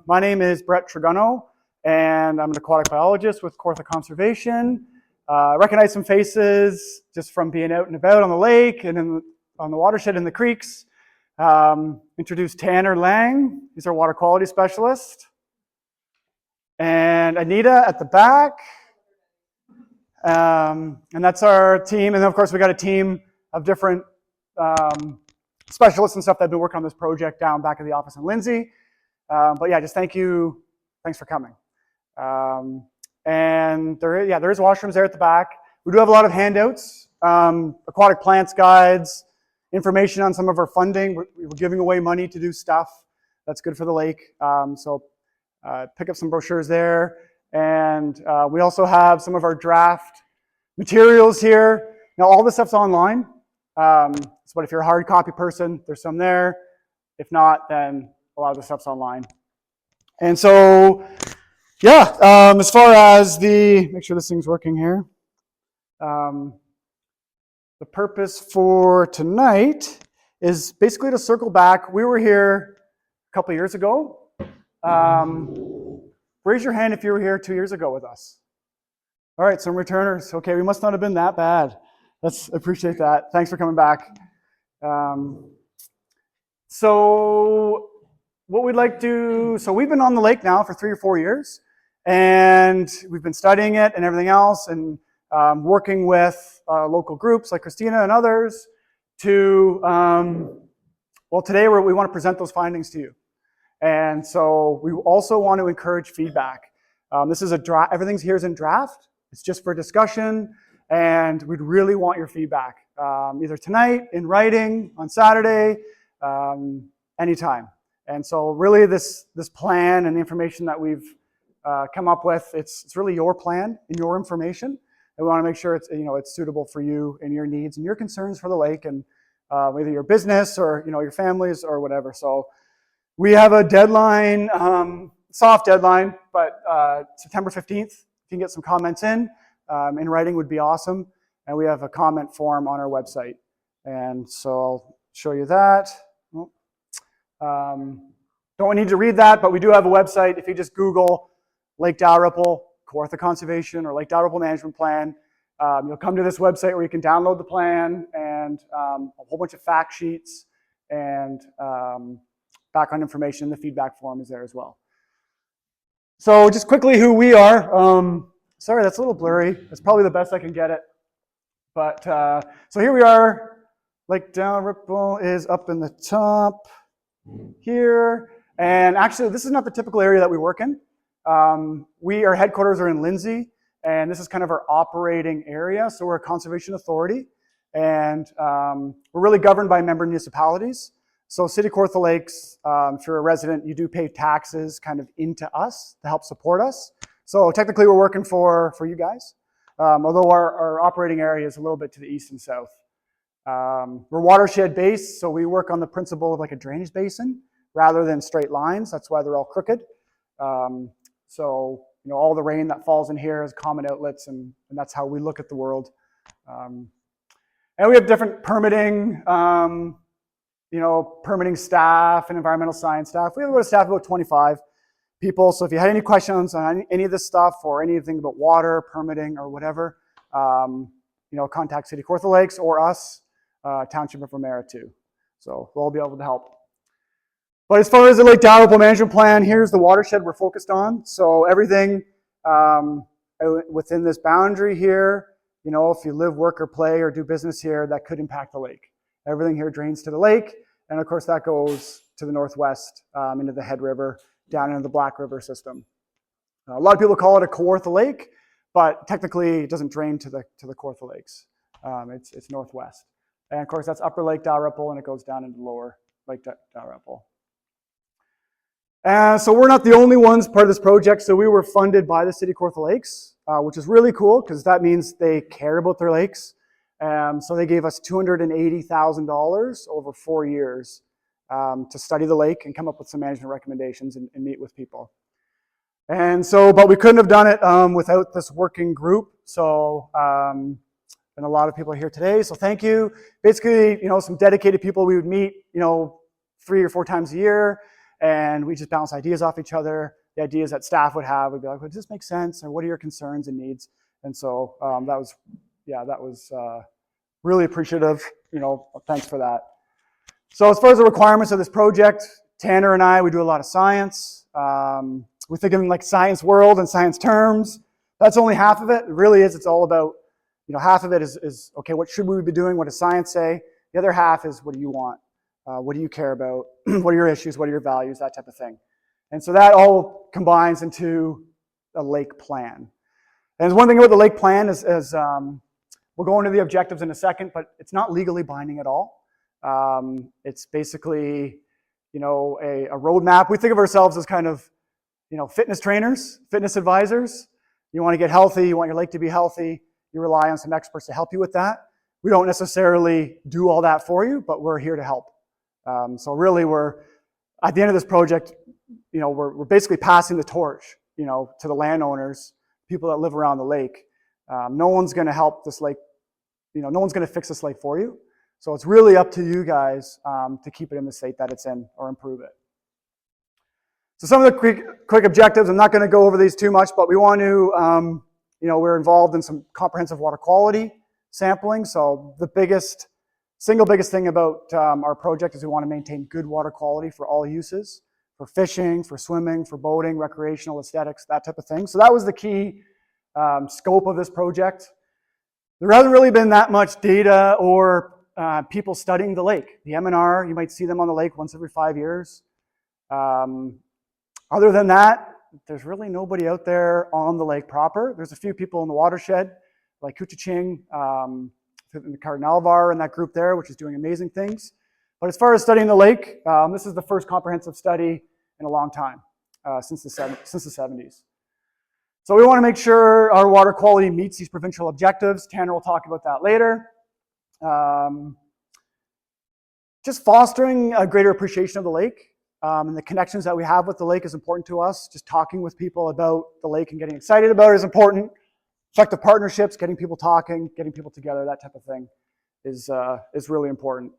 My name is Brett Trigano, and I'm an aquatic biologist with Kawartha Conservation. I recognize some faces just from being out and about on the lake and on the watershed and the creeks. Introduce Tanner Lang, he's our water quality specialist. And Anita at the back. And that's our team. And then of course we got a team of different specialists and stuff that have been working on this project down back at the office in Lindsay. But yeah, just thank you. Thanks for coming. And there is washrooms there at the back. We do have a lot of handouts, aquatic plants guides, information on some of our funding. We're giving away money to do stuff that's good for the lake. So pick up some brochures there. And we also have some of our draft materials here. Now all this stuff's online. But if you're a hard copy person, there's some there. If not, then a lot of the stuff's online. And so, yeah, as far as make sure this thing's working here. The purpose for tonight is basically to circle back. We were here a couple years ago. Raise your hand if you were here 2 years ago with us. All right, some returners. Okay, we must not have been that bad. Appreciate that. Thanks for coming back. So what we'd like to, so we've been on the lake now for 3 or 4 years, and we've been studying it and everything else, and working with local groups like Christina and others to, well, today we want to present those findings to you. And so we also want to encourage feedback. This is a draft, everything's here is in draft. It's just for discussion, and we'd really want your feedback, either tonight, in writing, on Saturday, anytime. And so really this plan and the information that we've come up with, it's really your plan and your information. And we want to make sure it's suitable for you and your needs and your concerns for the lake, and either your business or your families or whatever. So we have a deadline, soft deadline, but September 15th. If you can get some comments in writing would be awesome. And we have a comment form on our website. And so I'll show you that. Don't need to read that, but we do have a website. If you just Google Lake Dalrymple, Kawartha Conservation, or Lake Dalrymple Management Plan, you'll come to this website where you can download the plan and a whole bunch of fact sheets and background information. The feedback form is there as well. So just quickly who we are. Sorry, that's a little blurry. That's probably the best I can get it. But so here we are. Lake Dalrymple is up in the top here. And actually, this is not the typical area that we work in. Our headquarters are in Lindsay, and this is kind of our operating area. So we're a conservation authority, and we're really governed by member municipalities. So City of Kawartha Lakes, if you're a resident, you do pay taxes kind of into us to help support us. So technically we're working for you guys, although our operating area is a little bit to the east and south. We're watershed based, so we work on the principle of like a drainage basin rather than straight lines. That's why they're all crooked. So all the rain that falls in here is common outlets, and that's how we look at the world. And we have different permitting, permitting staff and environmental science staff. We have a staff of about 25 people. So if you had any questions on any of this stuff or anything about water, permitting, or whatever, contact City of Kawartha Lakes or us, Township of Romero too. So we'll all be able to help. But as far as the Lake Dalrymple Management Plan, here's the watershed we're focused on. So everything within this boundary here, if you live, work, or play, or do business here, that could impact the lake. Everything here drains to the lake, and of course that goes to the northwest into the Head River, down into the Black River system. A lot of people call it a Kawartha Lake, but technically it doesn't drain to the Kawartha Lakes. It's northwest. And of course that's Upper Lake Dalrymple, and it goes down into Lower Lake Dalrymple. So we're not the only ones part of this project. So we were funded by the City of Kawartha Lakes, which is really cool because that means they care about their lakes. So they gave us $280,000 over 4 years to study the lake and come up with some management recommendations and meet with people. And so, but we couldn't have done it without this working group. So, and a lot of people are here today. So thank you. Basically, some dedicated people we would meet, 3 or 4 times a year. and we just bounce ideas off each other. The ideas that staff would have, we'd be like, well, does this make sense? Or what are your concerns and needs? And so that was really appreciative. Thanks for that. So as far as the requirements of this project, Tanner and I, we do a lot of science. We think of like science world and science terms. That's only half of it. It really is. It's all about, half of it is okay, what should we be doing? What does science say? The other half is, what do you want? What do you care about? What are your issues? What are your values? That type of thing. And so that all combines into a lake plan. And one thing about the lake plan is we'll go into the objectives in a second, but it's not legally binding at all. It's basically, a roadmap. We think of ourselves as kind of, fitness trainers, fitness advisors. You want to get healthy, you want your lake to be healthy, you rely on some experts to help you with that. We don't necessarily do all that for you, but we're here to help. So really we're, at the end of this project, we're basically passing the torch, to the landowners, people that live around the lake. No one's going to help this lake, no one's going to fix this lake for you. So it's really up to you guys to keep it in the state that it's in or improve it. So some of the quick objectives, I'm not going to go over these too much, but we want to, we're involved in some comprehensive water quality sampling. So the single biggest thing about our project is we want to maintain good water quality for all uses, for fishing, for swimming, for boating, recreational, aesthetics, that type of thing. So that was the key scope of this project. There hasn't really been that much data or people studying the lake. The M&R, you might see them on the lake once every 5 years. Other than that, there's really nobody out there on the lake proper. There's a few people in the watershed, like Kuchiching, the Carden and that group there, which is doing amazing things. But as far as studying the lake, this is the first comprehensive study in a long time, since the 70s. So we want to make sure our water quality meets these provincial objectives. Tanner will talk about that later. Just fostering a greater appreciation of the lake and the connections that we have with the lake is important to us. Just talking with people about the lake and getting excited about it is important. Effective partnerships, getting people talking, getting people together, that type of thing is really important.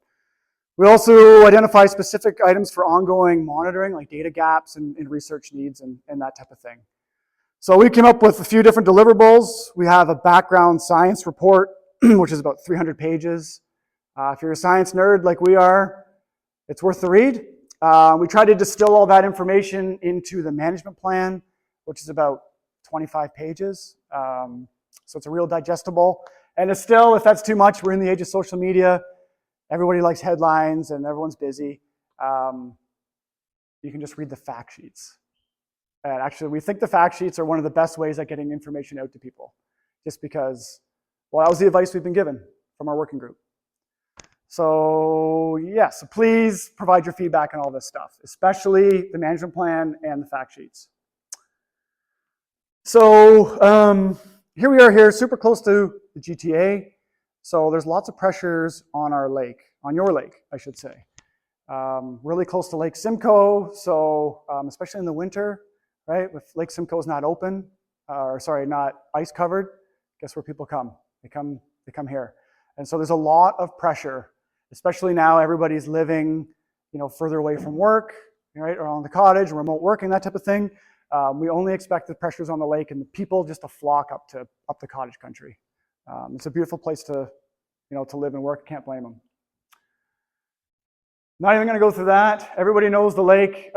We also identify specific items for ongoing monitoring, like data gaps and research needs and that type of thing. So we came up with a few different deliverables. We have a background science report, which is about 300 pages. If you're a science nerd like we are, it's worth the read. We tried to distill all that information into the management plan, which is about 25 pages. So it's a real digestible. And it's still, if that's too much, we're in the age of social media. Everybody likes headlines and everyone's busy. You can just read the fact sheets. And actually, we think the fact sheets are one of the best ways at getting information out to people. Just because, well, that was the advice we've been given from our working group. So yeah, so please provide your feedback on all this stuff, especially the management plan and the fact sheets. So here we are here, super close to the GTA. So there's lots of pressures on our lake, on your lake, I should say. Really close to Lake Simcoe, so especially in the winter, right? If Lake Simcoe is not open, not ice covered, guess where people come? They come here. And so there's a lot of pressure, especially now everybody's living, further away from work, right? Or on the cottage, remote working, that type of thing. We only expect the pressures on the lake and the people just to flock up the cottage country. It's a beautiful place to live and work. Can't blame them. Not even going to go through that. Everybody knows the lake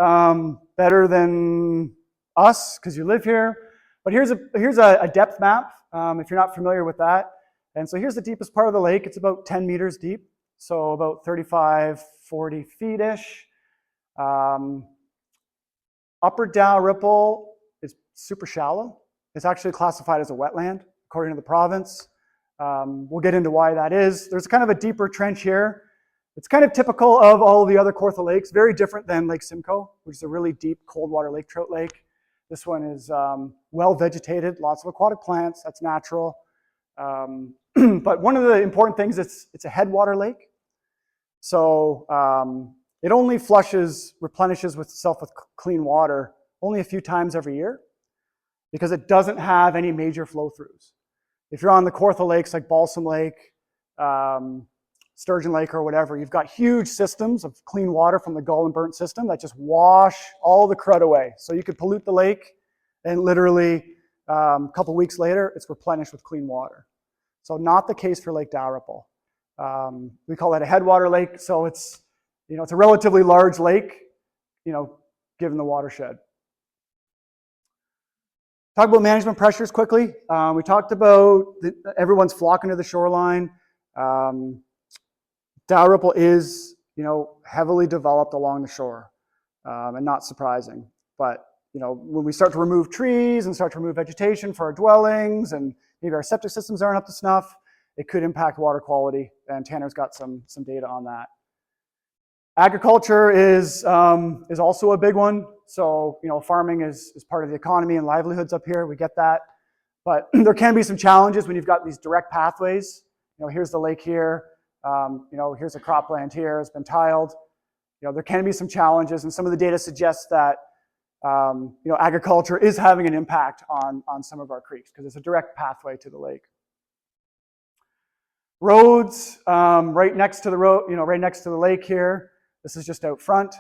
better than us because you live here. But here's a depth map if you're not familiar with that. And so here's the deepest part of the lake. It's about 10 meters deep, so about 35, 40 feet-ish. Upper Dalrymple is super shallow. It's actually classified as a wetland, according to the province. We'll get into why that is. There's kind of a deeper trench here. It's kind of typical of all of the other Kawartha lakes, very different than Lake Simcoe, which is a really deep cold water lake trout lake. This one is well vegetated, lots of aquatic plants, that's natural. But one of the important things, it's a headwater lake. So it only replenishes itself with clean water only a few times every year because it doesn't have any major flow throughs. If you're on the Kawartha Lakes like Balsam Lake, Sturgeon Lake or whatever, you've got huge systems of clean water from the Gull and Burnt system that just wash all the crud away. So you could pollute the lake and literally a couple weeks later, it's replenished with clean water. So not the case for Lake Dalrymple. We call that a headwater lake, so it's, it's a relatively large lake, given the watershed. Talk about management pressures quickly. We talked about everyone's flocking to the shoreline. Dalrymple is, heavily developed along the shore, and not surprising. But, when we start to remove trees and start to remove vegetation for our dwellings, and maybe our septic systems aren't up to snuff, it could impact water quality, and Tanner's got some data on that. Agriculture is also a big one. So, farming is part of the economy and livelihoods up here. We get that. But there can be some challenges when you've got these direct pathways. Here's the lake here. Here's a cropland here. It's been tiled. There can be some challenges, and some of the data suggests that agriculture is having an impact on some of our creeks because it's a direct pathway to the lake. Roads right next to the road, right next to the lake here. This is just out front.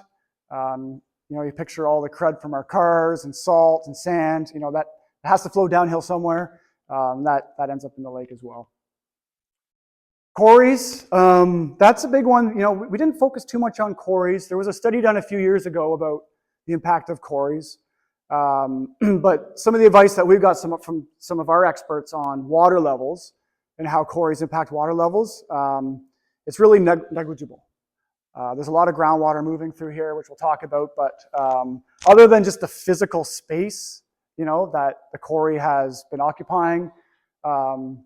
You picture all the crud from our cars and salt and sand. That has to flow downhill somewhere. That ends up in the lake as well. Quarries, that's a big one. We didn't focus too much on quarries. There was a study done a few years ago about the impact of quarries. But some of the advice that we've got from some of our experts on water levels and how quarries impact water levels, it's really negligible. There's a lot of groundwater moving through here, which we'll talk about, but other than just the physical space, that the quarry has been occupying, we'll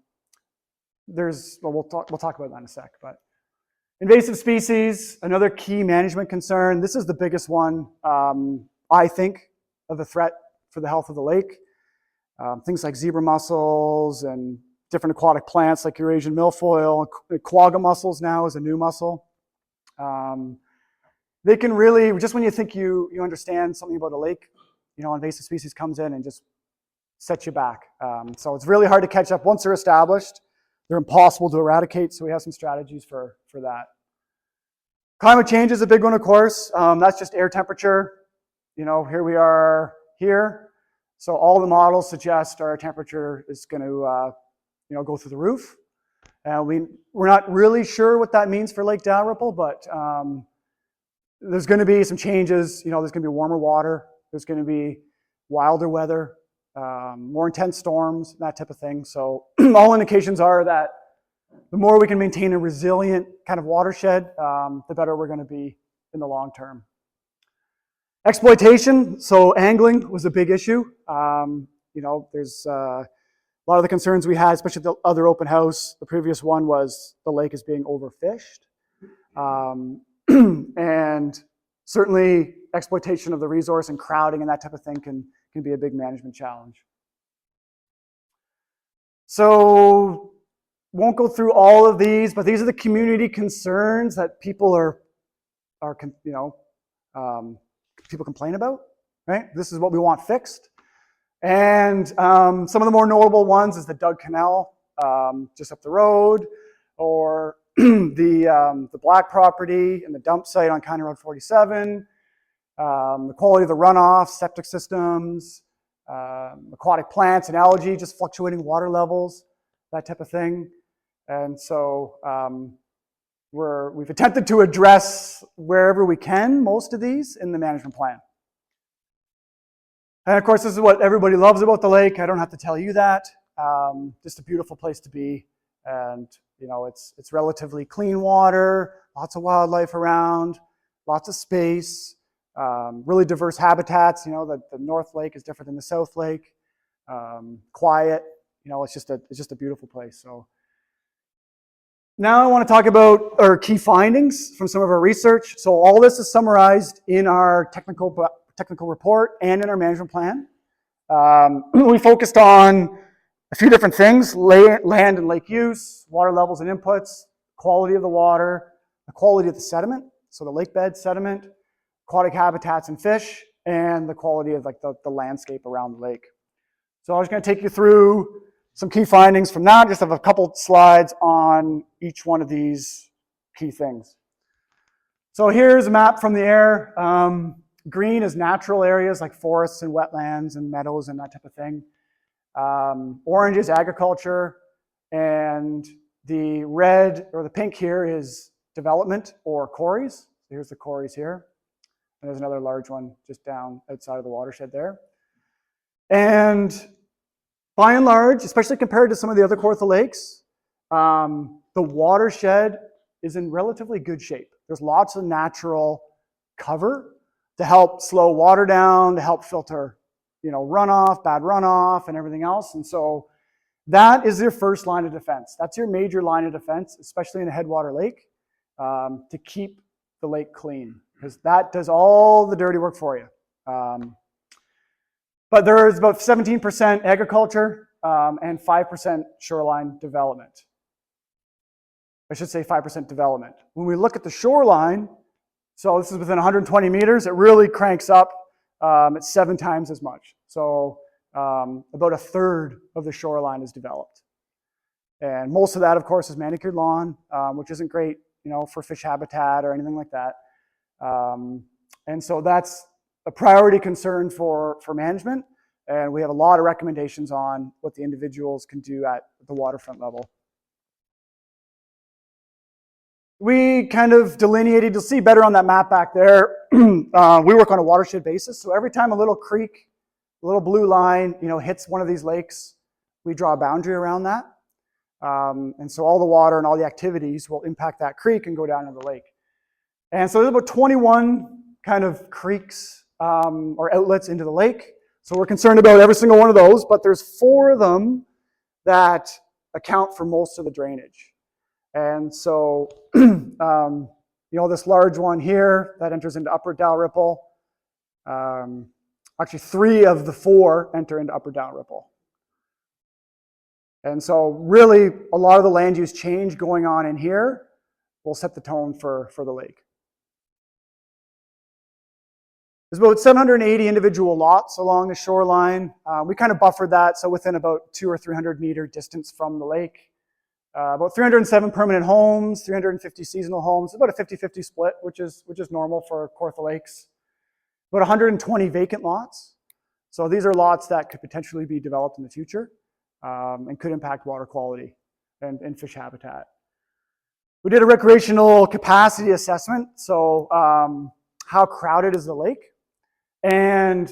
talk about that in a sec. But invasive species, another key management concern. This is the biggest one, I think, of the threat for the health of the lake. Things like zebra mussels and different aquatic plants like Eurasian milfoil. Quagga mussels now is a new mussel. They can really, just when you think you understand something about a lake, invasive species comes in and just sets you back. So it's really hard to catch up. Once they're established, they're impossible to eradicate, so we have some strategies for that. Climate change is a big one, of course. That's just air temperature. Here we are here. So all the models suggest our temperature is going to go through the roof. We're not really sure what that means for Lake Dalrymple, but there's going to be some changes. There's going to be warmer water. There's going to be wilder weather, more intense storms, that type of thing. So all indications are that the more we can maintain a resilient kind of watershed, the better we're going to be in the long term. Exploitation, so angling was a big issue. There's a lot of the concerns we had, especially the other open house, the previous one was the lake is being overfished. And certainly exploitation of the resource and crowding and that type of thing can be a big management challenge. So won't go through all of these, but these are the community concerns that people people complain about, right? This is what we want fixed. And some of the more notable ones is the Dug Canal just up the road, or the Black property and the dump site on County Road 47, the quality of the runoff, septic systems, aquatic plants and algae, just fluctuating water levels, that type of thing. And so we've attempted to address wherever we can most of these in the management plan. And of course, this is what everybody loves about the lake. I don't have to tell you that. Just a beautiful place to be. And it's relatively clean water, lots of wildlife around, lots of space, really diverse habitats. The North Lake is different than the South Lake. Quiet. It's just a beautiful place. So now I want to talk about our key findings from some of our research. So all this is summarized in our technical report and in our management plan. We focused on a few different things: land and lake use, water levels and inputs, quality of the water, the quality of the sediment, so the lake bed sediment, aquatic habitats and fish, and the quality of the landscape around the lake. So I'm just going to take you through some key findings from that. Just have a couple slides on each one of these key things. So here's a map from the air. Green is natural areas like forests and wetlands and meadows and that type of thing. Orange is agriculture, and the red or the pink here is development or quarries. So here's the quarries here. And there's another large one just down outside of the watershed there. And by and large, especially compared to some of the other Kawartha Lakes, the watershed is in relatively good shape. There's lots of natural cover to help slow water down, to help filter, runoff, bad runoff, and everything else. And so that is your first line of defense. That's your major line of defense, especially in a headwater lake, to keep the lake clean, because that does all the dirty work for you. But there is about 17% agriculture and 5% shoreline development. I should say 5% development. When we look at the shoreline, so this is within 120 meters, it really cranks up. It's 7 times as much. So about a third of the shoreline is developed. And most of that, of course, is manicured lawn, which isn't great, for fish habitat or anything like that. And so that's a priority concern for management. And we have a lot of recommendations on what the individuals can do at the waterfront level. We kind of delineated, you'll see better on that map back there. We work on a watershed basis. So every time a little creek, a little blue line, hits one of these lakes, we draw a boundary around that. And so all the water and all the activities will impact that creek and go down into the lake. And so there's about 21 kind of creeks or outlets into the lake. So we're concerned about every single one of those, but there's 4 of them that account for most of the drainage. And so, this large one here that enters into Upper Dalrymple, actually 3 of the 4 enter into Upper Dalrymple. And so really a lot of the land use change going on in here will set the tone for the lake. There's about 780 individual lots along the shoreline. We kind of buffered that, so within about 200 or 300 meter distance from the lake. About 307 permanent homes, 350 seasonal homes, about a 50-50 split, which is normal for Kawartha Lakes. About 120 vacant lots. So these are lots that could potentially be developed in the future and could impact water quality and fish habitat. We did a recreational capacity assessment, so how crowded is the lake? And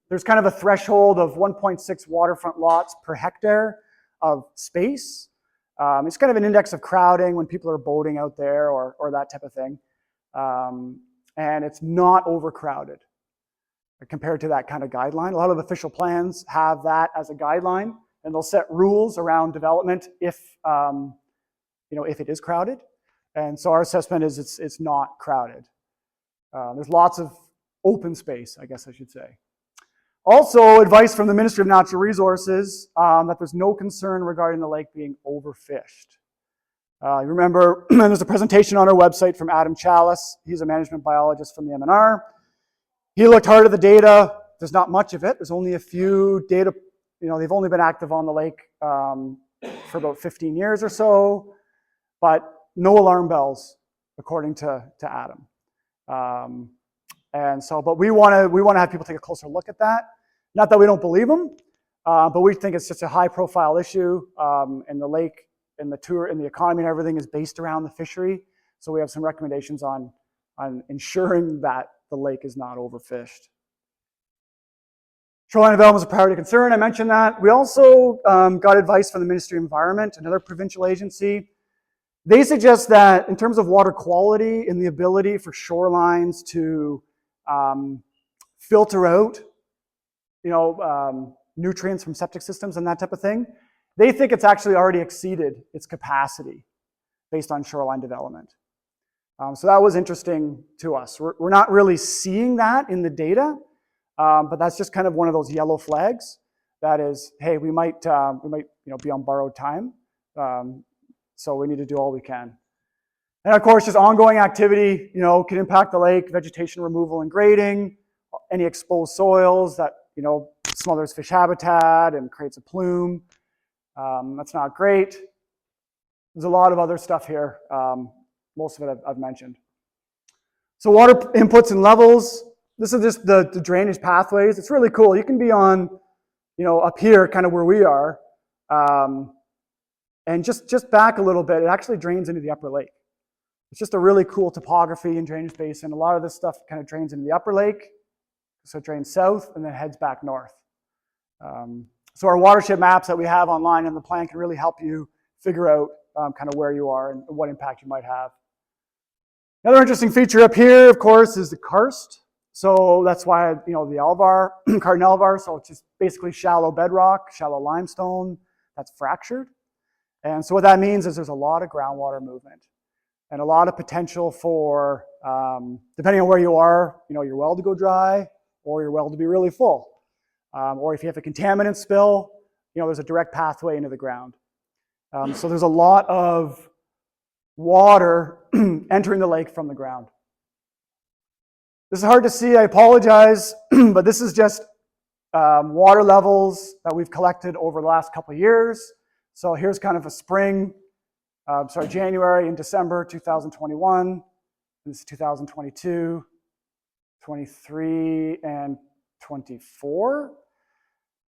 there's kind of a threshold of 1.6 waterfront lots per hectare of space. It's kind of an index of crowding when people are boating out there or that type of thing. And it's not overcrowded compared to that kind of guideline. A lot of official plans have that as a guideline, and they'll set rules around development if it is crowded. And so our assessment is it's not crowded. There's lots of open space, I guess I should say. Also, advice from the Ministry of Natural Resources that there's no concern regarding the lake being overfished. You remember, there's a presentation on our website from Adam Chalice. He's a management biologist from the MNR. He looked hard at the data. There's not much of it. There's only a few data. They've only been active on the lake for about 15 years or so, but no alarm bells, according to Adam. But we want to have people take a closer look at that. Not that we don't believe them, but we think it's just a high-profile issue, and the lake and the tour and the economy and everything is based around the fishery. So we have some recommendations on ensuring that the lake is not overfished. Shoreline development is a priority concern. I mentioned that. We also got advice from the Ministry of Environment, another provincial agency. They suggest that in terms of water quality and the ability for shorelines to filter out, nutrients from septic systems and that type of thing, they think it's actually already exceeded its capacity based on shoreline development. So that was interesting to us. We're not really seeing that in the data, but that's just kind of one of those yellow flags. That is, hey, we might be on borrowed time, so we need to do all we can. And of course, just ongoing activity, can impact the lake, vegetation removal and grading, any exposed soils that, smothers fish habitat and creates a plume. That's not great. There's a lot of other stuff here most of it I've mentioned. So water inputs and levels. This is just the drainage pathways. It's really cool. You can be on, up here, kind of where we are, and just back a little bit, it actually drains into the upper lake. It's just a really cool topography and drainage basin. A lot of this stuff kind of drains into the upper lake, so it drains south and then heads back north. So our watershed maps that we have online in the plan can really help you figure out kind of where you are and what impact you might have. Another interesting feature up here, of course, is the karst. So that's why, the Alvar, Carden Alvar, so it's just basically shallow bedrock, shallow limestone that's fractured. And so what that means is there's a lot of groundwater movement and a lot of potential for, depending on where you are, your well to go dry or your well to be really full. Or if you have a contaminant spill, there's a direct pathway into the ground. So there's a lot of water entering the lake from the ground. This is hard to see, I apologize, but this is just water levels that we've collected over the last couple of years. So here's kind of a spring, January and December 2021. This is 2022, 23, and 24.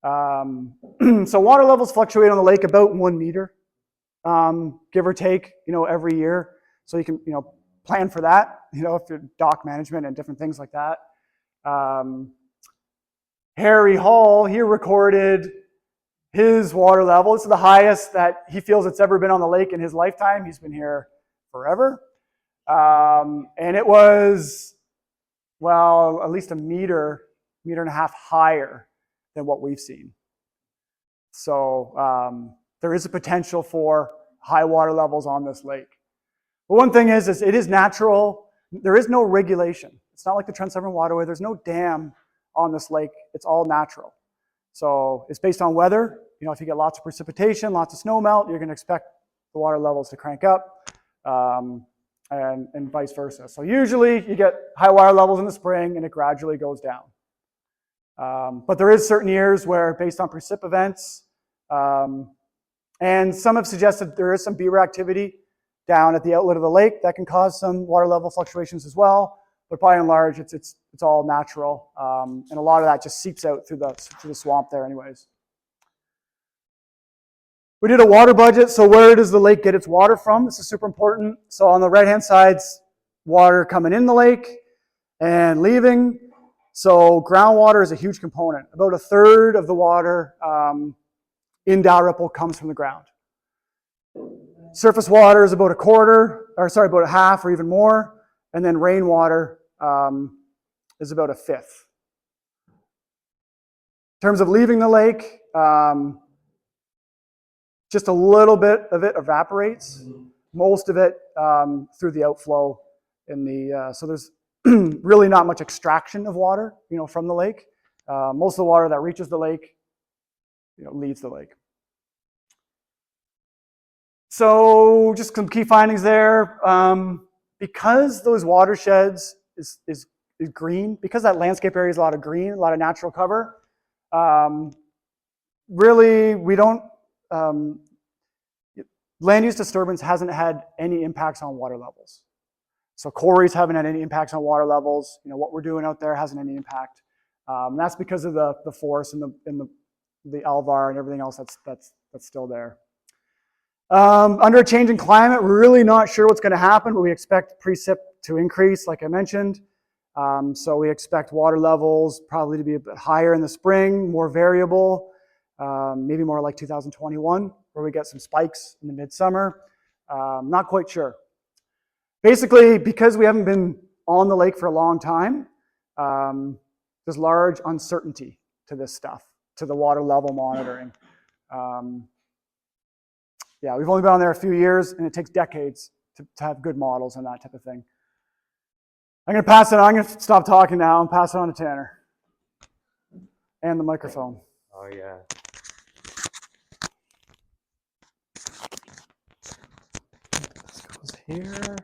So water levels fluctuate on the lake about 1 meter. Give or take, every year. So you can, plan for that, if you're dock management and different things like that. Harry Hall, he recorded his water level. This is the highest that he feels it's ever been on the lake in his lifetime. He's been here forever. And it was, at least a meter and a half higher than what we've seen. So, there is a potential for high water levels on this lake. But one thing is it is natural. There is no regulation. It's not like the Trent Severn Waterway. There's no dam on this lake. It's all natural. So it's based on weather. If you get lots of precipitation, lots of snow melt, you're going to expect the water levels to crank up, and vice versa. So usually you get high water levels in the spring and it gradually goes down. But there is certain years where, based on precip events, and some have suggested there is some beaver activity down at the outlet of the lake that can cause some water level fluctuations as well. But by and large, it's all natural, and a lot of that just seeps out through the swamp there, anyways. We did a water budget. So where does the lake get its water from? This is super important. So on the right-hand side's water coming in the lake and leaving. So groundwater is a huge component. About a third of the water in Dalrymple comes from the ground. Surface water is about about a half or even more. And then rainwater is about a fifth. In terms of leaving the lake, just a little bit of it evaporates. Most of it through the outflow so there's really not much extraction of water, from the lake. Most of the water that reaches the lake, leaves the lake. So just some key findings there. Because those watersheds is green, because that landscape area is a lot of green, a lot of natural cover, really we don't, land use disturbance hasn't had any impacts on water levels. So quarries haven't had any impacts on water levels. What we're doing out there hasn't any impact. That's because of the forest and the Alvar and everything else that's still there. Under a changing climate, we're really not sure what's going to happen, but we expect precip to increase, like I mentioned. So we expect water levels probably to be a bit higher in the spring, more variable, maybe more like 2021, where we get some spikes in the midsummer. Not quite sure. Basically, because we haven't been on the lake for a long time, there's large uncertainty to this stuff, to the water level monitoring. Yeah, we've only been on there a few years, and it takes decades to have good models and that type of thing. I'm going to pass it on. I'm going to stop talking now and pass it on to Tanner. And the microphone. Oh, yeah. This goes here.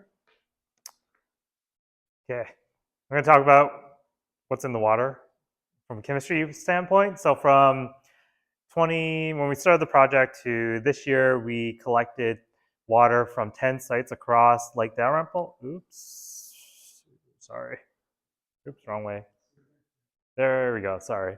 Okay. I'm going to talk about what's in the water from a chemistry standpoint. So from when we started the project to this year, we collected water from 10 sites across Lake Dalrymple. Oops, sorry. Oops, wrong way. There we go, sorry.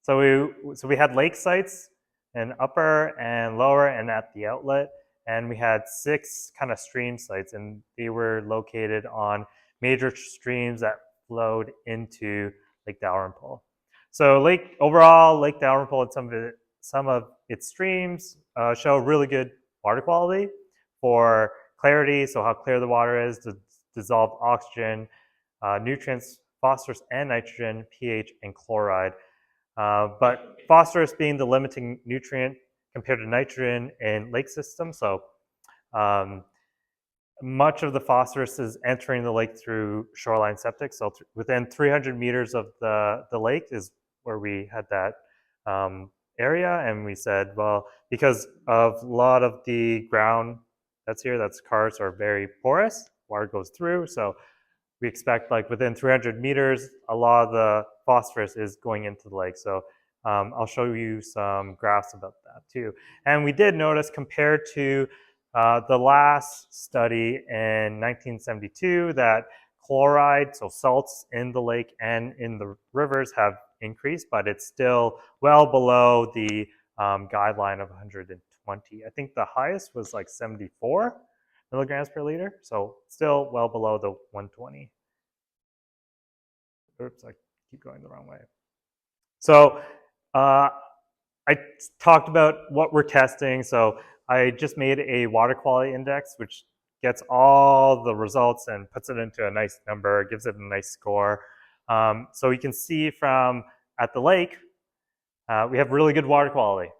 So we had lake sites in upper and lower and at the outlet, and we had 6 kind of stream sites, and they were located on major streams that flowed into Lake Dalrymple. So overall, Lake Dalrymple and some of its streams show really good water quality for clarity, so how clear the water is, the dissolved oxygen, nutrients, phosphorus and nitrogen, pH, and chloride. But phosphorus being the limiting nutrient compared to nitrogen in lake systems, so much of the phosphorus is entering the lake through shoreline septic. So within 300 meters of the lake is where we had that area, and we said, well, because of a lot of the ground that's here, that's karst, are very porous, water goes through, so we expect like within 300 meters, a lot of the phosphorus is going into the lake. So I'll show you some graphs about that too. And we did notice, compared to the last study in 1972, that chloride, so salts in the lake and in the rivers, have increased, but it's still well below the guideline of 120. I think the highest was like 74 milligrams per liter, so still well below the 120. Oops, I keep going the wrong way. So I talked about what we're testing. So I just made a water quality index, which gets all the results and puts it into a nice number, gives it a nice score. So you can see from at the lake, we have really good water quality.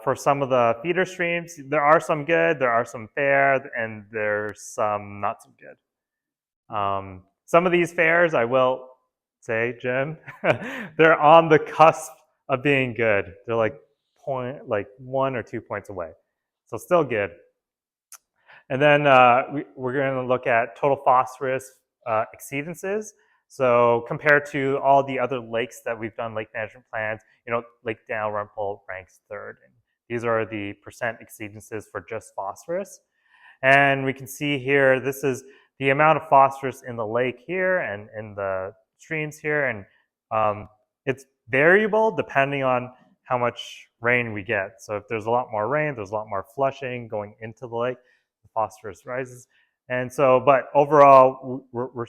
For some of the feeder streams, there are some good, there are some fair, and there's some not so good. Some of these fairs, I will say, Jim, they're on the cusp of being good. They're like 1 or 2 points away. So still good. And then we're going to look at total phosphorus exceedances. So compared to all the other lakes that we've done lake management plans, Lake Dalrymple ranks 3rd. And these are the percent exceedances for just phosphorus. And we can see here, this is the amount of phosphorus in the lake here and in the streams here. And it's variable depending on how much rain we get. So if there's a lot more rain, there's a lot more flushing going into the lake, the phosphorus rises. And so, but overall, we're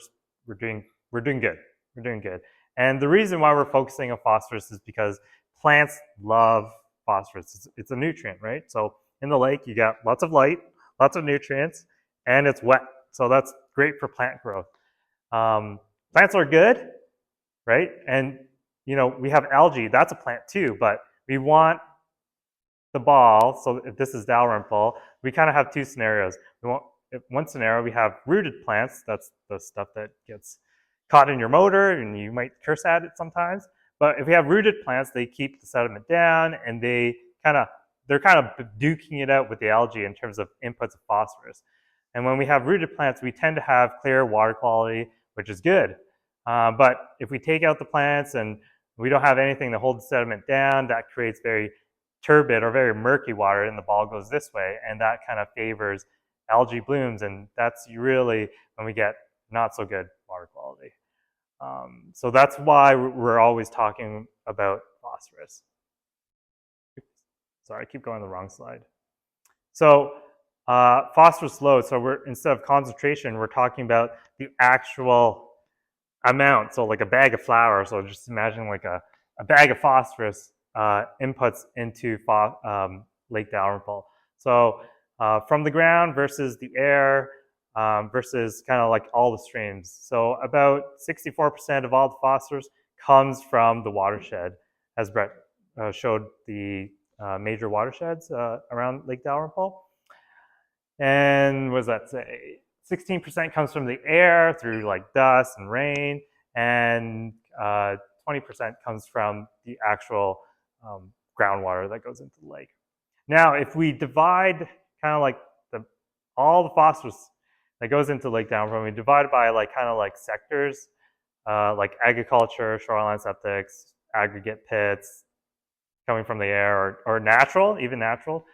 doing good. We're doing good. And the reason why we're focusing on phosphorus is because plants love phosphorus. It's a nutrient, right? So in the lake, you got lots of light, lots of nutrients, and it's wet. So that's great for plant growth. Plants are good, right? And we have algae, that's a plant too, but we want the ball. So if this is Dalrymple, we kind of have 2 scenarios. One scenario, we have rooted plants. That's the stuff that gets caught in your motor, and you might curse at it sometimes. But if we have rooted plants, they keep the sediment down, and they're kind of duking it out with the algae in terms of inputs of phosphorus. And when we have rooted plants, we tend to have clear water quality, which is good. But if we take out the plants and we don't have anything to hold the sediment down, that creates very turbid or very murky water, and the ball goes this way, and that kind of favors algae blooms, and that's really when we get not so good water quality. So that's why we're always talking about phosphorus. Sorry, I keep going to the wrong slide. So phosphorus load, so instead of concentration, we're talking about the actual amount. So like a bag of flour, so just imagine like a bag of phosphorus inputs into Lake Dalrymple. So from the ground versus the air versus kind of like all the streams. So about 64% of all the phosphorus comes from the watershed, as Brett showed the major watersheds around Lake Dalrymple. And what does that say? 16% comes from the air through like dust and rain, and 20% comes from the actual groundwater that goes into the lake. Now, if we divide kind of like all the phosphorus that goes into Lake Dalrymple, we divide it by kind of like sectors, like agriculture, shoreline septics, aggregate pits coming from the air, or natural, even natural.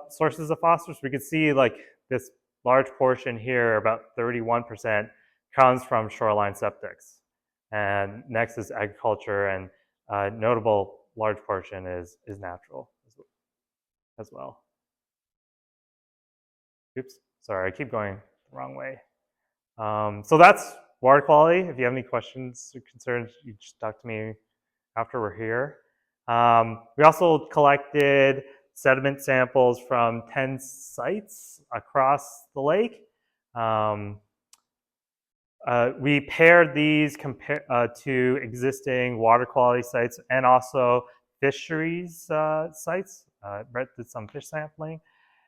sources of phosphorus. We could see like this large portion here, about 31%, comes from shoreline septics. And next is agriculture, and a notable large portion is natural as well. Oops, sorry, I keep going the wrong way. So that's water quality. If you have any questions or concerns, you just talk to me after we're here. We also collected sediment samples from 10 sites across the lake. We paired these to existing water quality sites and also fisheries sites. Brett did some fish sampling.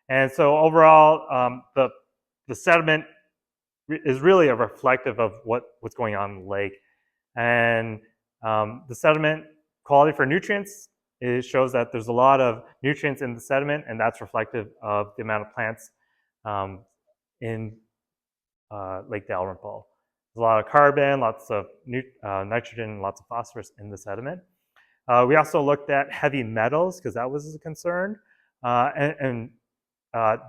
And so overall, the sediment is really a reflective of what's going on in the lake. And the sediment quality for nutrients, it shows that there's a lot of nutrients in the sediment, and that's reflective of the amount of plants in Lake Dalrymple. There's a lot of carbon, lots of nitrogen, lots of phosphorus in the sediment. We also looked at heavy metals because that was a concern, and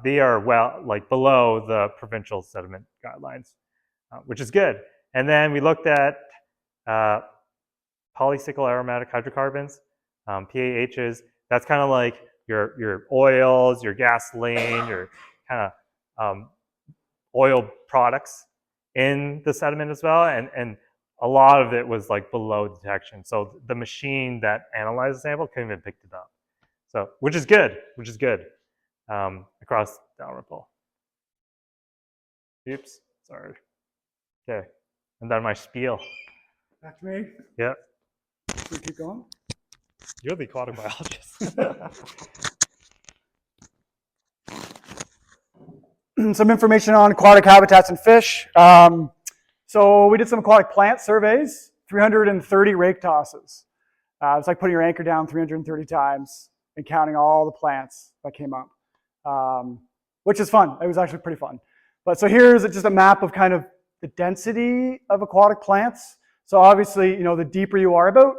they are below the provincial sediment guidelines, which is good. And then we looked at polycyclic aromatic hydrocarbons, PAHs. That's kind of like your oils, your gasoline, your kind of oil products in the sediment as well. And a lot of it was like below detection. So the machine that analyzed the sample couldn't even pick it up. So, which is good. Across Dalrymple. Oops, sorry. Okay, and then my spiel. Back to me? Yeah. Should we keep going? You're the aquatic biologist. Some information on aquatic habitats and fish. So we did some aquatic plant surveys, 330 rake tosses. It's like putting your anchor down 330 times and counting all the plants that came up. Which is fun. It was actually pretty fun. But so here's just a map of kind of the density of aquatic plants. So obviously, the deeper you are about,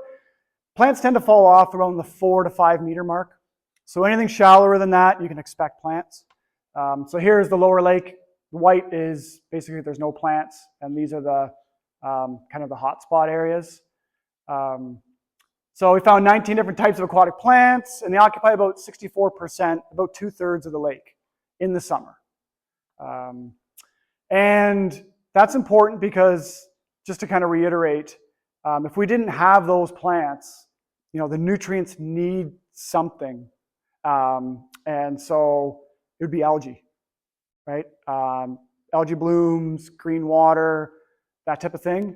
plants tend to fall off around the 4 to 5 meter mark. So anything shallower than that, you can expect plants. So here's the lower lake. The white is basically there's no plants, and these are the kind of the hotspot areas. So we found 19 different types of aquatic plants, and they occupy about 64%, about 2/3 of the lake in the summer. And that's important because, just to kind of reiterate, if we didn't have those plants, the nutrients need something. And so it would be algae, right? Algae blooms, green water, that type of thing.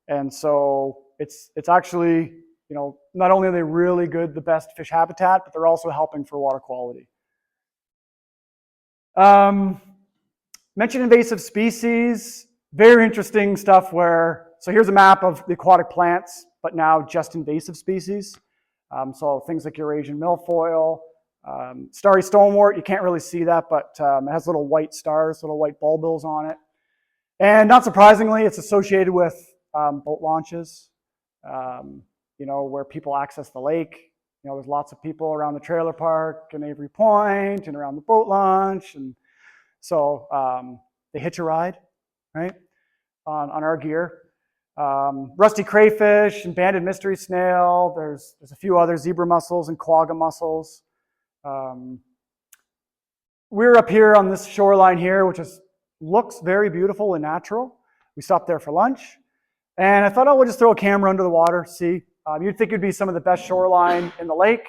And so it's actually, not only are they really good, the best fish habitat, but they're also helping for water quality. Mentioned invasive species, very interesting stuff so here's a map of the aquatic plants, but now just invasive species. So things like Eurasian milfoil, starry stonewort, you can't really see that, but it has little white stars, little white bulbils on it. And not surprisingly, it's associated with boat launches, where people access the lake. There's lots of people around the trailer park and Avery Point and around the boat launch. And so they hitch a ride, right, on our gear. Rusty crayfish and banded mystery snail. There's a few other zebra mussels and quagga mussels. We're up here on this shoreline here, which looks very beautiful and natural. We stopped there for lunch. And I thought, we'll just throw a camera under the water, see. You'd think it'd be some of the best shoreline in the lake.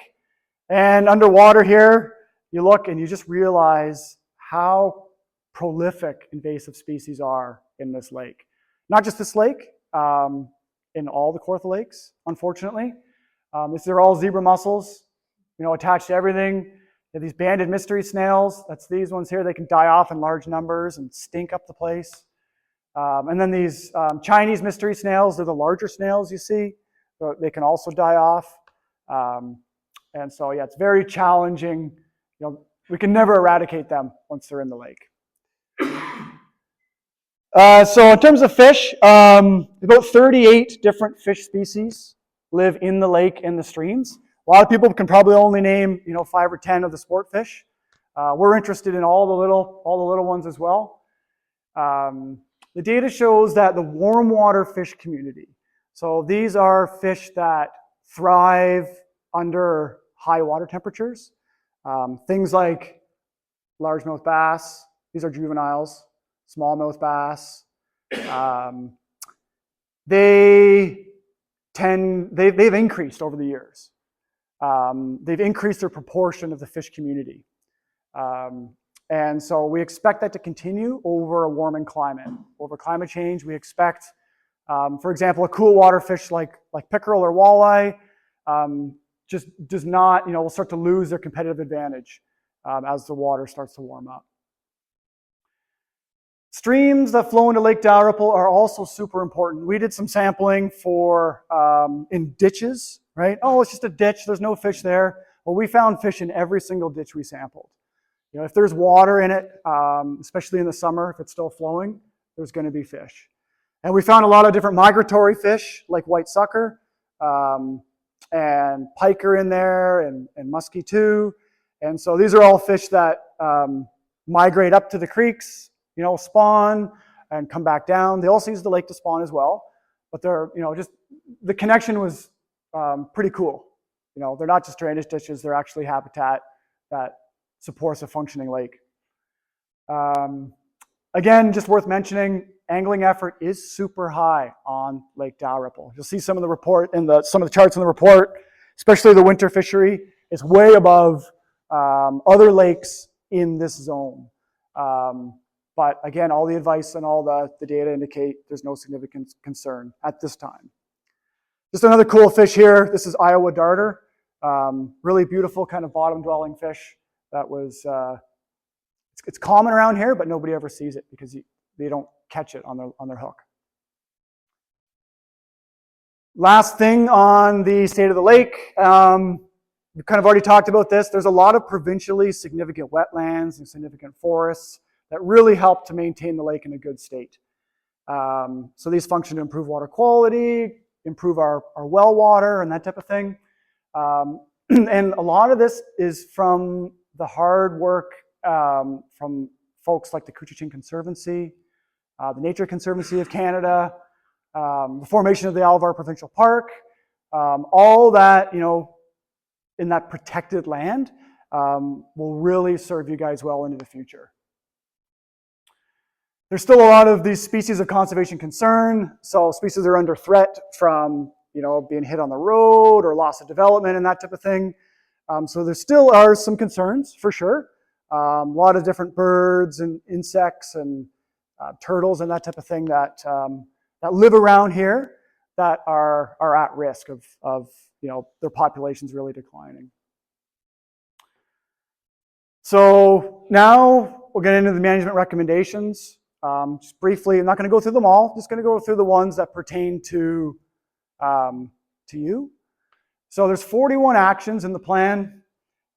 And underwater here, you look and you just realize how prolific invasive species are in this lake. Not just this lake, in all the Kawartha Lakes, unfortunately. These are all zebra mussels, attached to everything. You have these banded mystery snails. That's these ones here. They can die off in large numbers and stink up the place. And then these Chinese mystery snails, they're the larger snails you see. So they can also die off. And so, yeah, it's very challenging. We can never eradicate them once they're in the lake. So in terms of fish, about 38 different fish species live in the lake and the streams. A lot of people can probably only name, 5 or 10 of the sport fish. We're interested in all the little ones as well. The data shows that the warm water fish community, so these are fish that thrive under high water temperatures. Things like largemouth bass, these are juveniles, smallmouth bass. They've increased over the years. They've increased their proportion of the fish community. And so we expect that to continue over a warming climate. Over climate change, we expect, for example, a cool water fish like pickerel or walleye just does not, will start to lose their competitive advantage as the water starts to warm up. Streams that flow into Lake Dalrymple are also super important. We did some sampling for in ditches, right? Oh, it's just a ditch, there's no fish there. Well, we found fish in every single ditch we sampled. If there's water in it, especially in the summer, if it's still flowing, there's going to be fish. And we found a lot of different migratory fish, like white sucker, and pike are in there, and muskie too. And so these are all fish that migrate up to the creeks, spawn and come back down. They also use the lake to spawn as well. But they're, just the connection was pretty cool. They're not just drainage ditches, they're actually habitat that supports a functioning lake. Again, just worth mentioning, angling effort is super high on Lake Dalrymple. You'll see some of the report and some of the charts in the report, especially the winter fishery, is way above other lakes in this zone. But again, all the advice and all the data indicate there's no significant concern at this time. Just another cool fish here. This is Iowa darter. Really beautiful kind of bottom-dwelling fish. That was, it's common around here, but nobody ever sees it because they don't catch it on their hook. Last thing on the state of the lake, we've kind of already talked about this. There's a lot of provincially significant wetlands and significant forests that really help to maintain the lake in a good state. So these function to improve water quality, improve our well water and that type of thing. And a lot of this is from the hard work from folks like the Kawartha Conservancy, the Nature Conservancy of Canada, the formation of the Alvar Provincial Park, all that, in that protected land will really serve you guys well into the future. There's still a lot of these species of conservation concern. So species are under threat from, being hit on the road or loss of development and that type of thing. So there still are some concerns for sure. A lot of different birds and insects and turtles and that type of thing that live around here that are at risk of their populations really declining. So now we'll get into the management recommendations. Just briefly, I'm not going to go through them all. Just going to go through the ones that pertain to you. So there's 41 actions in the plan,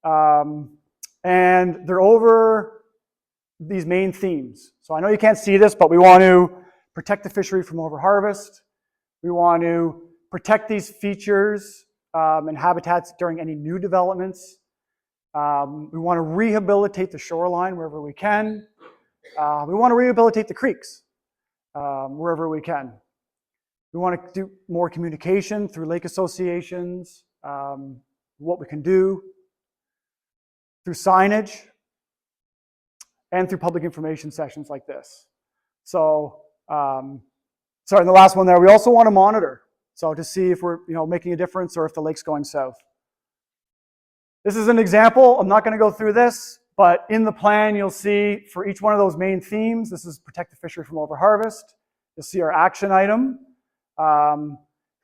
and they're over these main themes. So I know you can't see this, but we want to protect the fishery from overharvest. We want to protect these features and habitats during any new developments. We want to rehabilitate the shoreline wherever we can. We want to rehabilitate the creeks wherever we can. We want to do more communication through lake associations, what we can do, through signage, and through public information sessions like this. So, sorry, and the last one there, we also want to monitor. So to see if we're making a difference or if the lake's going south. This is an example. I'm not going to go through this, but in the plan you'll see for each one of those main themes, this is protect the fishery from overharvest. You'll see our action item.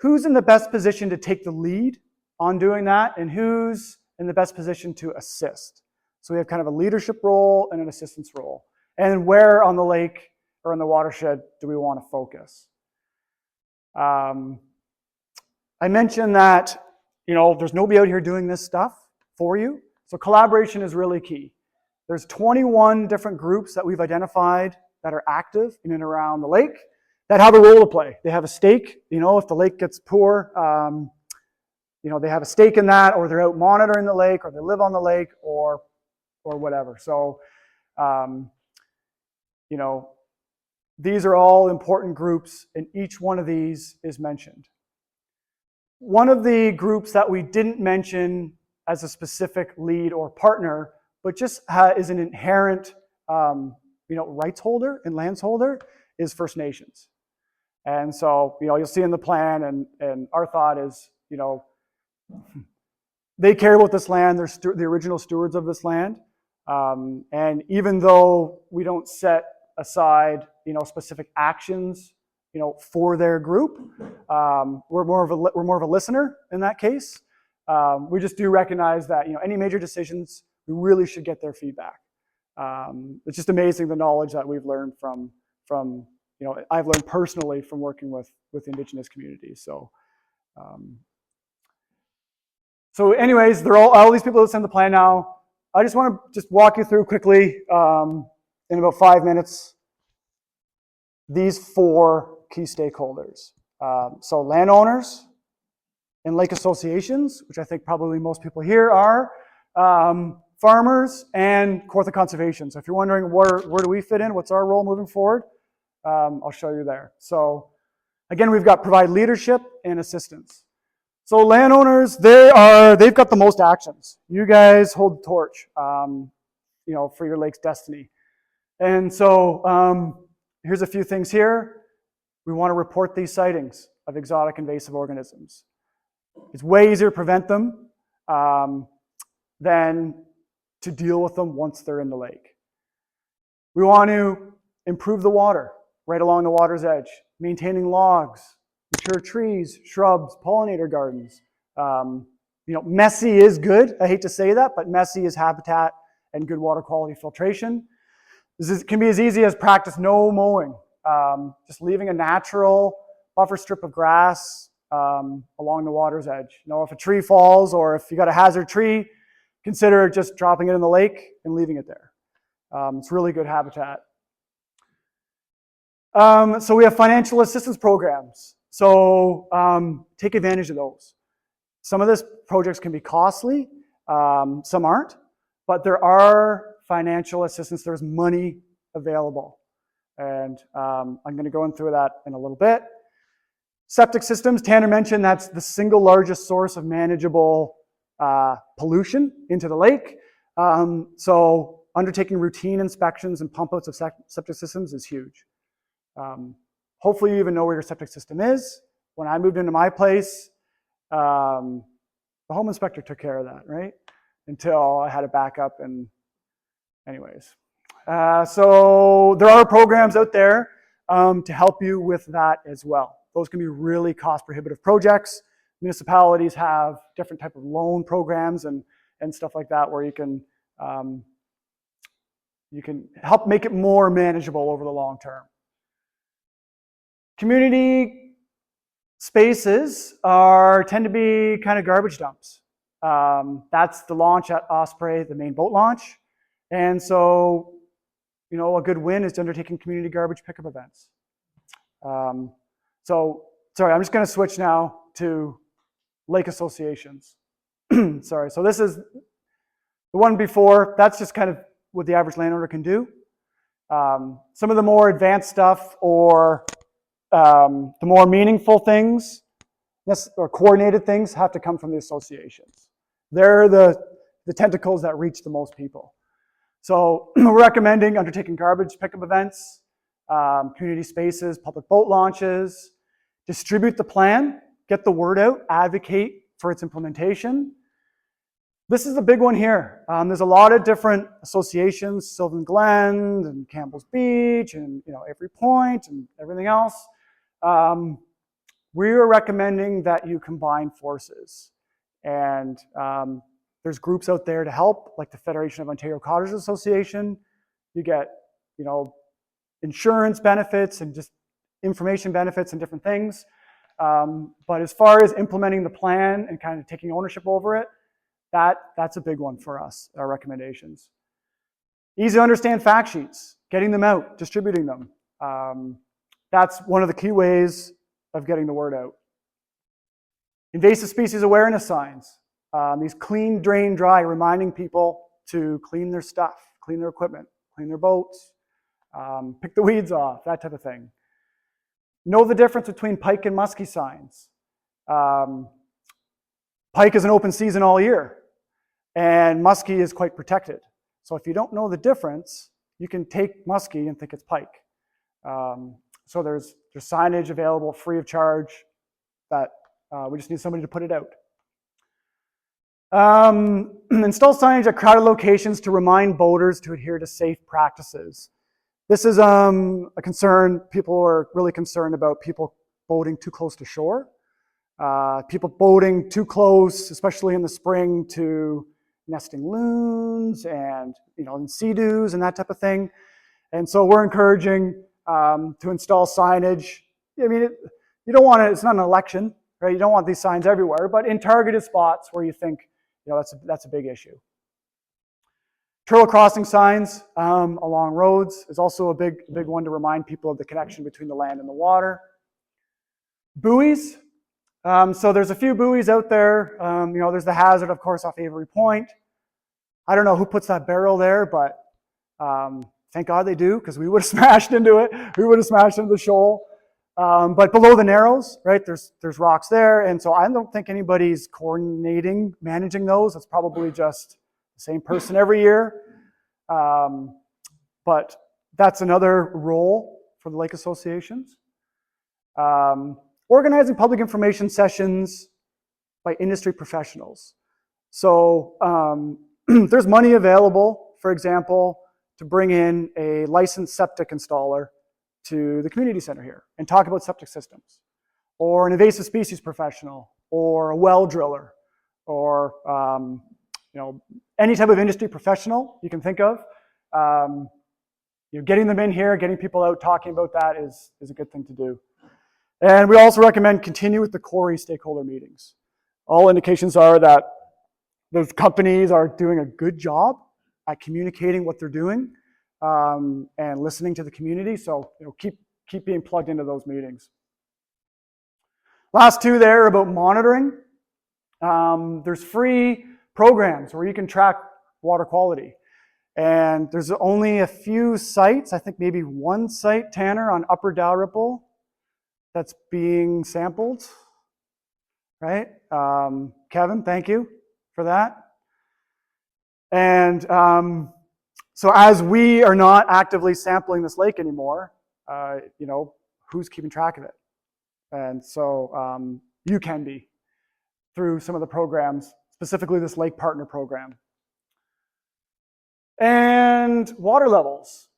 Who's in the best position to take the lead on doing that, and who's in the best position to assist? So we have kind of a leadership role and an assistance role. And where on the lake or in the watershed do we want to focus? I mentioned that there's nobody out here doing this stuff for you. So collaboration is really key. There's 21 different groups that we've identified that are active in and around the lake that have a role to play. They have a stake. If the lake gets poor, they have a stake in that, or they're out monitoring the lake, or they live on the lake, or whatever. So, these are all important groups, and each one of these is mentioned. One of the groups that we didn't mention as a specific lead or partner, but just is an inherent, rights holder and lands holder, is First Nations. And so, you'll see in the plan, and our thought is, they care about this land. They're the original stewards of this land. And even though we don't set aside, specific actions, for their group, we're more of a listener in that case. We just do recognize that, any major decisions, we really should get their feedback. It's just amazing the knowledge that we've learned from I've learned personally from working with Indigenous communities. So anyways, they're all these people that send the plan now. I just want to walk you through quickly, in about 5 minutes, these 4 key stakeholders. So landowners and lake associations, which I think probably most people here are, farmers, and Kawartha Conservation. So if you're wondering where do we fit in, what's our role moving forward, I'll show you there. So again, we've got provide leadership and assistance. So landowners, they've got the most actions. You guys hold the torch, for your lake's destiny. And so here's a few things here. We want to report these sightings of exotic invasive organisms. It's way easier to prevent them than to deal with them once they're in the lake. We want to improve the water right along the water's edge, maintaining logs, mature trees, shrubs, pollinator gardens. Messy is good. I hate to say that, but messy is habitat and good water quality filtration. This can be as easy as practice no mowing, just leaving a natural buffer strip of grass along the water's edge. If a tree falls or if you got a hazard tree, consider just dropping it in the lake and leaving it there. It's really good habitat. So we have financial assistance programs. So take advantage of those. Some of these projects can be costly, some aren't, but there are financial assistance, there's money available. And I'm going to go through that in a little bit. Septic systems, Tanner mentioned that's the single largest source of manageable pollution into the lake. So undertaking routine inspections and pump outs of septic systems is huge. Hopefully you even know where your septic system is. When I moved into my place, the home inspector took care of that, right? Until I had a backup, and anyways. So there are programs out there to help you with that as well. Those can be really cost prohibitive projects. Municipalities have different type of loan programs and stuff like that where you can help make it more manageable over the long term. Community spaces tend to be kind of garbage dumps. That's the launch at Osprey, the main boat launch. And so, a good win is undertaking community garbage pickup events. So, sorry, I'm just going to switch now to lake associations. Sorry, so this is the one before. That's just kind of what the average landowner can do. Some of the more advanced stuff or the more meaningful things or coordinated things have to come from the associations. They're the tentacles that reach the most people. So we're recommending undertaking garbage pickup events, community spaces, public boat launches, distribute the plan, get the word out, advocate for its implementation. This is the big one here. There's a lot of different associations, Sylvan Glen and Campbell's Beach and Avery Point and everything else. We are recommending that you combine forces. And there's groups out there to help, like the Federation of Ontario Cottagers Association. You get, insurance benefits and just information benefits and different things. But as far as implementing the plan and kind of taking ownership over it, that's a big one for us, our recommendations. Easy to understand fact sheets, getting them out, distributing them. That's one of the key ways of getting the word out. Invasive species awareness signs. These clean, drain, dry, reminding people to clean their stuff, clean their equipment, clean their boats, pick the weeds off, that type of thing. Know the difference between pike and muskie signs. Pike is an open season all year, and muskie is quite protected. So if you don't know the difference, you can take muskie and think it's pike. So there's signage available free of charge that we just need somebody to put it out. Install signage at crowded locations to remind boaters to adhere to safe practices. This is a concern. People are really concerned about people boating too close to shore. People boating too close, especially in the spring, to nesting loons and and sea-doos and that type of thing. And so we're encouraging to install signage. I mean, you don't want it. It's not an election, right? You don't want these signs everywhere, but in targeted spots where you think that's a big issue. Turtle crossing signs along roads is also a big one to remind people of the connection between the land and the water. Buoys. So there's a few buoys out there. There's the Hazard, of course, off Avery Point. I don't know who puts that barrel there, but thank God they do, because we would have smashed into it. We would have smashed into the shoal. But below the Narrows, right, there's rocks there. And so I don't think anybody's coordinating, managing those. It's probably just the same person every year. But that's another role for the lake associations. Organizing public information sessions by industry professionals. So there's money available, for example, to bring in a licensed septic installer to the community center here and talk about septic systems, or an invasive species professional, or a well driller, or any type of industry professional you can think of. Getting them in here, getting people out talking about that is a good thing to do. And we also recommend continue with the Corey stakeholder meetings. All indications are that those companies are doing a good job at communicating what they're doing and listening to the community. So keep being plugged into those meetings. Last two there are about monitoring. There's free programs where you can track water quality. And there's only a few sites, I think maybe one site, Tanner, on Upper Dalrymple, that's being sampled, right? Kevin, thank you for that. And so as we are not actively sampling this lake anymore, who's keeping track of it? And so you can be through some of the programs, specifically this Lake Partner Program. And water levels.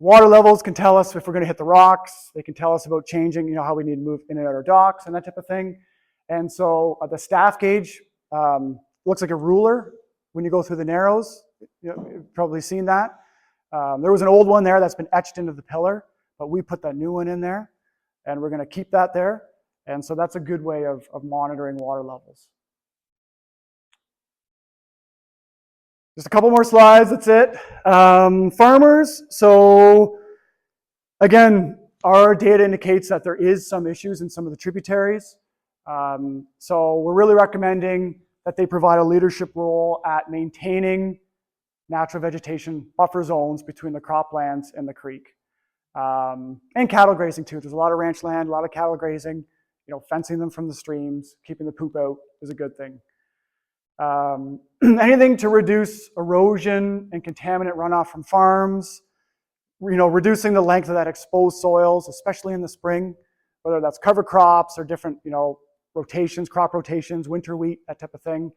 Water levels can tell us if we're going to hit the rocks. They can tell us about changing, how we need to move in and out our docks and that type of thing. And so the staff gauge looks like a ruler when you go through the Narrows. You've probably seen that. There was an old one there that's been etched into the pillar, but we put that new one in there, and we're going to keep that there. And so that's a good way of monitoring water levels. Just a couple more slides, that's it. Farmers, so again, our data indicates that there is some issues in some of the tributaries. So we're really recommending that they provide a leadership role at maintaining natural vegetation buffer zones between the croplands and the creek. And cattle grazing too. There's a lot of ranch land, a lot of cattle grazing. Fencing them from the streams, keeping the poop out is a good thing. Anything to reduce erosion and contaminant runoff from farms, reducing the length of that exposed soils, especially in the spring, whether that's cover crops or different, rotations, crop rotations, winter wheat, that type of thing.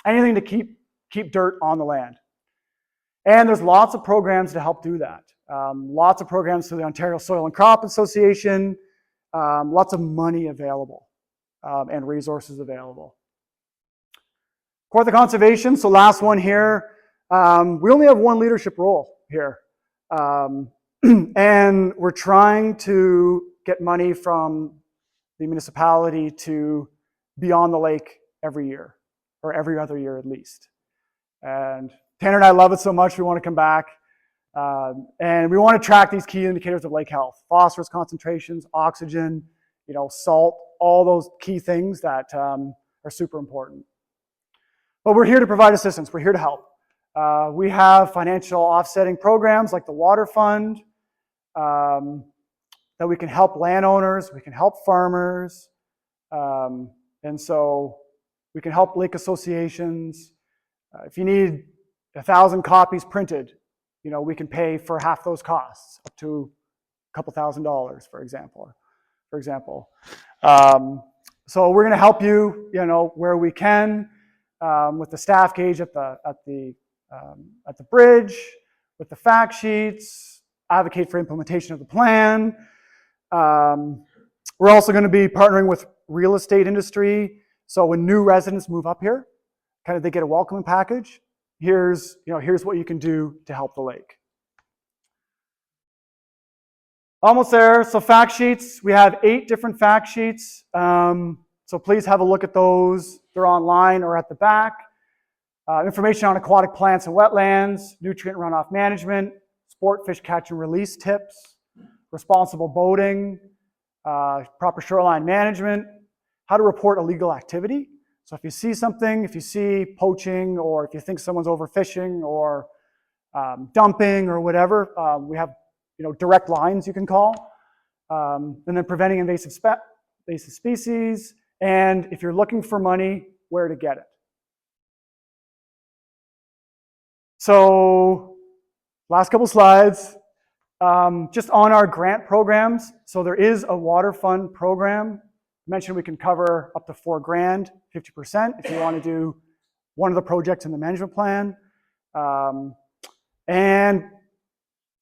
Anything to keep dirt on the land. And there's lots of programs to help do that. Lots of programs through the Ontario Soil and Crop Association, lots of money available and resources available. Kawartha Conservation, so last one here. We only have one leadership role here. And we're trying to get money from the municipality to be on the lake every year, or every other year at least. And Tanner and I love it so much, we want to come back. And we want to track these key indicators of lake health: phosphorus concentrations, oxygen, salt, all those key things that are super important. But we're here to provide assistance. We're here to help. We have financial offsetting programs like the Water Fund that we can help landowners, we can help farmers, and so we can help lake associations. If you need 1,000 copies printed, we can pay for half those costs, up to a couple $1,000, for example. So we're going to help you, where we can, with the staff gauge at the bridge, with the fact sheets, advocate for implementation of the plan. We're also going to be partnering with real estate industry. So when new residents move up here, kind of they get a welcoming package. Here's what you can do to help the lake. Almost there. So fact sheets, we have 8 different fact sheets. So please have a look at those. They're online or at the back. Information on aquatic plants and wetlands, nutrient runoff management, sport fish catch and release tips, responsible boating, proper shoreline management, how to report illegal activity. So if you see something, if you see poaching, or if you think someone's overfishing or dumping or whatever, we have direct lines you can call. And then preventing invasive species, and if you're looking for money, where to get it. So last couple slides, just on our grant programs. So there is a water fund program. I mentioned we can cover up to $4 grand, 50% if you want to do one of the projects in the management plan. And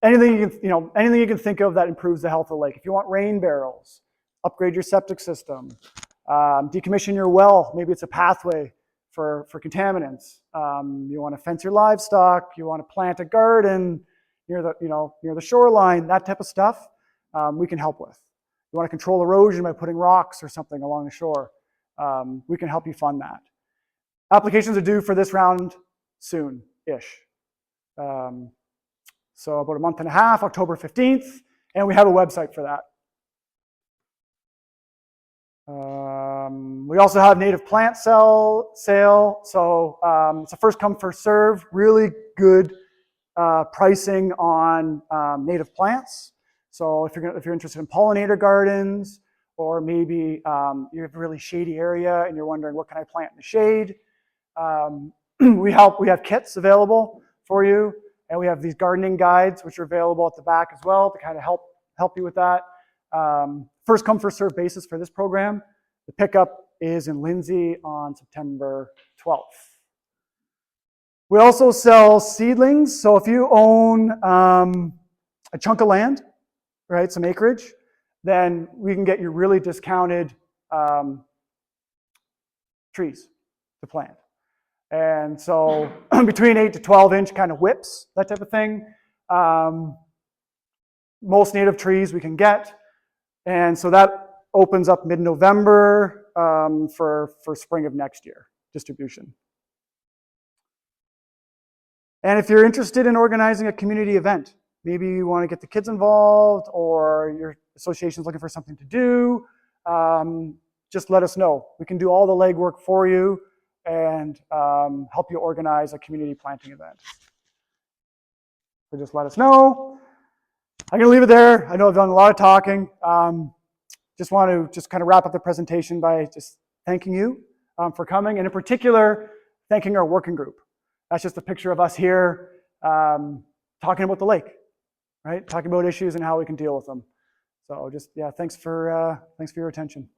anything you can think of that improves the health of the lake. If you want rain barrels, upgrade your septic system, decommission your well, maybe it's a pathway for contaminants. You want to fence your livestock, you want to plant a garden near the shoreline, that type of stuff, we can help with. You want to control erosion by putting rocks or something along the shore, we can help you fund that. Applications are due for this round soon-ish. So about a month and a half, October 15th, and we have a website for that. We also have native plant sale. So it's a first come, first serve, really good pricing on native plants. So if you're interested in pollinator gardens, or maybe you have a really shady area and you're wondering what can I plant in the shade, we have kits available for you, and we have these gardening guides which are available at the back as well to kind of help you with that. First come, first serve basis for this program. The pickup is in Lindsay on September 12th. We also sell seedlings. So if you own a chunk of land, right, some acreage, then we can get you really discounted trees to plant. And so between 8 to 12 inch kind of whips, that type of thing. Most native trees we can get. And so that opens up mid-November for spring of next year distribution. And if you're interested in organizing a community event, maybe you want to get the kids involved, or your association's looking for something to do, just let us know. We can do all the legwork for you and help you organize a community planting event. So just let us know. I'm going to leave it there. I know I've done a lot of talking. Just want to kind of wrap up the presentation by just thanking you for coming, and in particular, thanking our working group. That's just a picture of us here talking about the lake, right? Talking about issues and how we can deal with them. So just, yeah, thanks for your attention.